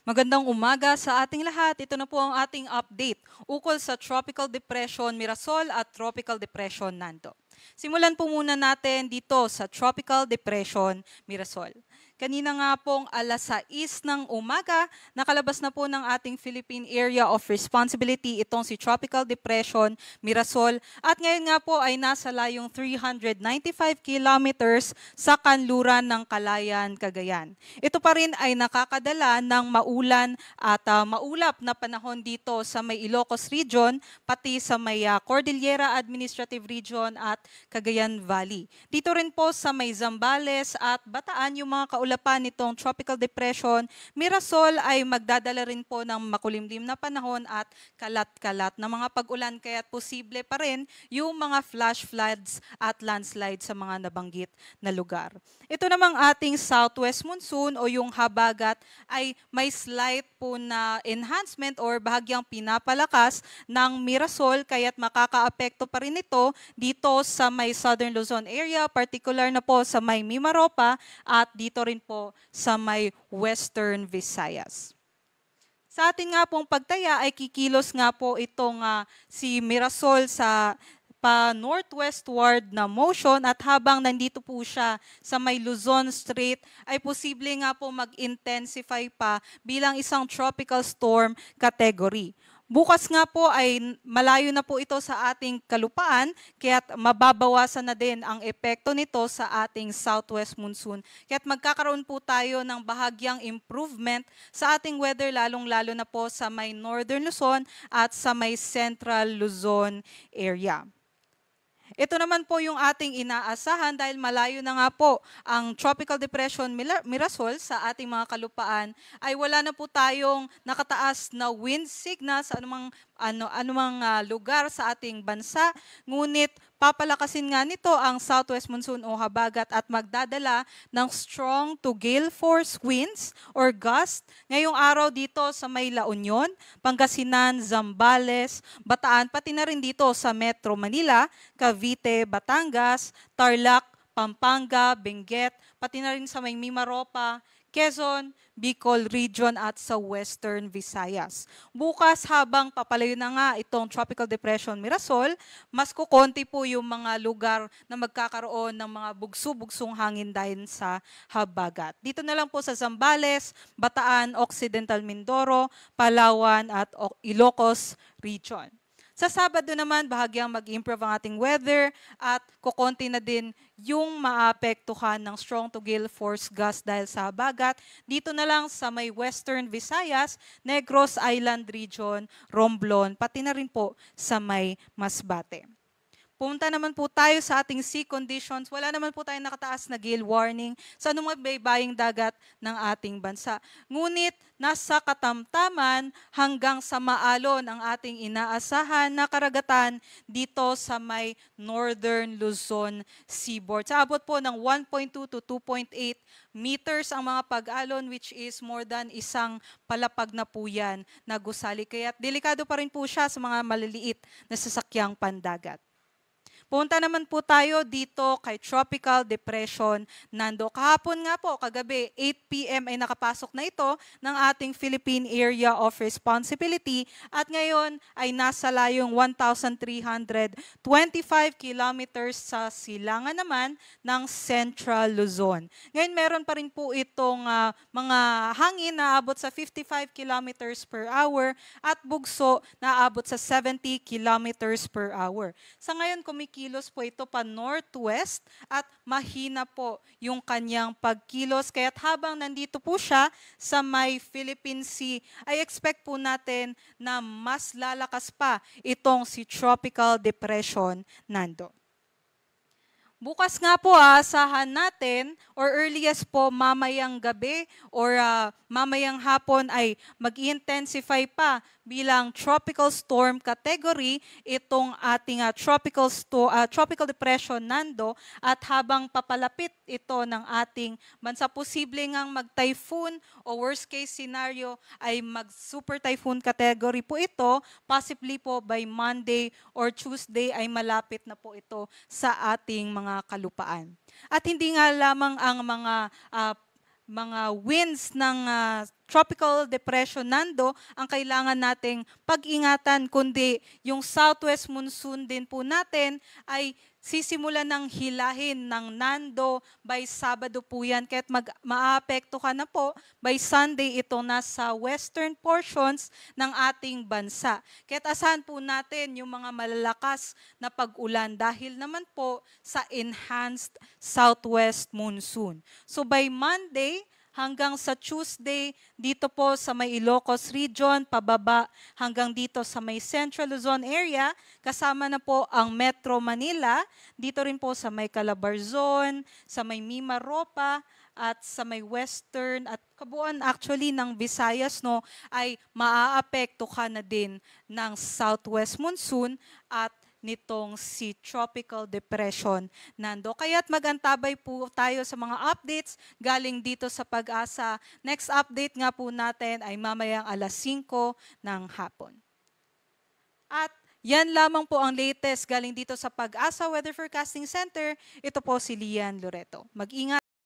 Magandang umaga sa ating lahat. Ito na po ang ating update ukol sa Tropical Depression Mirasol at Tropical Depression Nando. Simulan po muna natin dito sa Tropical Depression Mirasol. Kanina nga pong alas 6 ng umaga, nakalabas na po ng ating Philippine Area of Responsibility itong si Tropical Depression Mirasol at ngayon nga po ay nasa layong 395 kilometers sa kanluran ng Calayan, Cagayan. Ito pa rin ay nakakadala ng maulan at maulap na panahon dito sa may Ilocos Region, pati sa may Cordillera Administrative Region at Cagayan Valley. Dito rin po sa may Zambales at Bataan yung mga kaulapan nitong Tropical Depression Mirasol ay magdadala rin po ng makulimlim na panahon at kalat-kalat na mga pag-ulan kaya't posible pa rin yung mga flash floods at landslides sa mga nabanggit na lugar. Ito namang ating southwest monsoon o yung habagat ay may slight po na enhancement or bahagyang pinapalakas ng Mirasol kaya't makakaapekto pa rin ito dito sa may Southern Luzon area, particular na po sa may Mimaropa at dito rin po sa may Western Visayas. Sa atin nga pong pagtaya ay kikilos nga po itong si Mirasol sa pa-northwestward na motion at habang nandito po siya sa may Luzon Strait ay posible nga po mag-intensify pa bilang isang tropical storm category. Bukas nga po ay malayo na po ito sa ating kalupaan, kaya't mababawasan na din ang epekto nito sa ating southwest monsoon. Kaya't magkakaroon po tayo ng bahagyang improvement sa ating weather, lalong-lalo na po sa may northern Luzon at sa may central Luzon area. Ito naman po yung ating inaasahan dahil malayo na nga po ang Tropical Depression Mirasol sa ating mga kalupaan ay wala na po tayong nakataas na wind signal sa anumang lugar sa ating bansa. Ngunit papalakasin nga nito ang southwest monsoon o habagat at magdadala ng strong to gale force winds or gust ngayong araw dito sa may La Union, Pangasinan, Zambales, Bataan, pati na rin dito sa Metro Manila, Cavite, Batangas, Tarlac, Pampanga, Benguet, pati na rin sa may Mimaropa, Quezon, Bicol Region at sa Western Visayas. Bukas habang papalayo na nga itong Tropical Depression Mirasol, mas kukonti po yung mga lugar na magkakaroon ng mga bugso-bugsong hangin dahil sa habagat. Dito na lang po sa Zambales, Bataan, Occidental Mindoro, Palawan at Ilocos Region. Sa Sabado naman, bahagyang mag-improve ang ating weather at kukonti na din yung maapektuhan ng strong to gale force gust dahil sa habagat. Dito na lang sa may Western Visayas, Negros Island Region, Romblon, pati na rin po sa may Masbate. Pumunta naman po tayo sa ating sea conditions. Wala naman po tayong nakataas na gale warning sa anumang baybaying dagat ng ating bansa. Ngunit nasa katamtaman hanggang sa maalon ang ating inaasahan na karagatan dito sa may Northern Luzon seaboard. Sa abot po ng 1.2 to 2.8 meters ang mga pag-alon which is more than isang palapag na po yan na gusali. Kaya delikado pa rin po siya sa mga maliliit na sasakyang pandagat. Punta naman po tayo dito kay Tropical Depression Nando. Kahapon nga po, kagabi, 8 p.m. ay nakapasok na ito ng ating Philippine Area of Responsibility at ngayon ay nasa layong 1,325 kilometers sa silangan naman ng Central Luzon. Ngayon meron pa rin po itong mga hangin na abot sa 55 kilometers per hour at bugso na abot sa 70 kilometers per hour. Sa ngayon, kumikilos po ito pa northwest at mahina po yung kanyang pagkilos. Kaya't habang nandito po siya sa may Philippine Sea, ay expect po natin na mas lalakas pa itong si Tropical Depression Nando. Bukas nga po asahan natin or earliest po mamayang gabi or mamayang hapon ay mag-intensify pa bilang tropical storm category itong ating tropical depression Nando at habang papalapit ito ng ating bansa, posible ngang mag-typhoon o worst case scenario ay mag-super typhoon category po ito, possibly po by Monday or Tuesday ay malapit na po ito sa ating mga kalupaan. At hindi nga lamang ang mga winds ng Tropical Depression Nando ang kailangan nating pag-ingatan, kundi yung southwest monsoon din po natin ay sisimula ng hilahin ng Nando by Sabado po yan. Kaya't maaapekto ka na po by Sunday ito nasa western portions ng ating bansa. Kaya't asahan po natin yung mga malalakas na pag-ulan dahil naman po sa enhanced southwest monsoon. So by Monday, hanggang sa Tuesday, dito po sa may Ilocos Region, pababa hanggang dito sa may Central Luzon area, kasama na po ang Metro Manila, dito rin po sa may Calabarzon, sa may Mimaropa, at sa may western at kabuuan actually ng Visayas no ay maaapekto ka na din ng southwest monsoon at nitong si Tropical Depression Nando. Kaya't magantabay po tayo sa mga updates galing dito sa Pag-asa. Next update nga po natin ay mamayang 5:00 ng hapon. At yan lamang po ang latest galing dito sa Pag-asa Weather Forecasting Center. Ito po si Lian Loreto. Mag-ingat.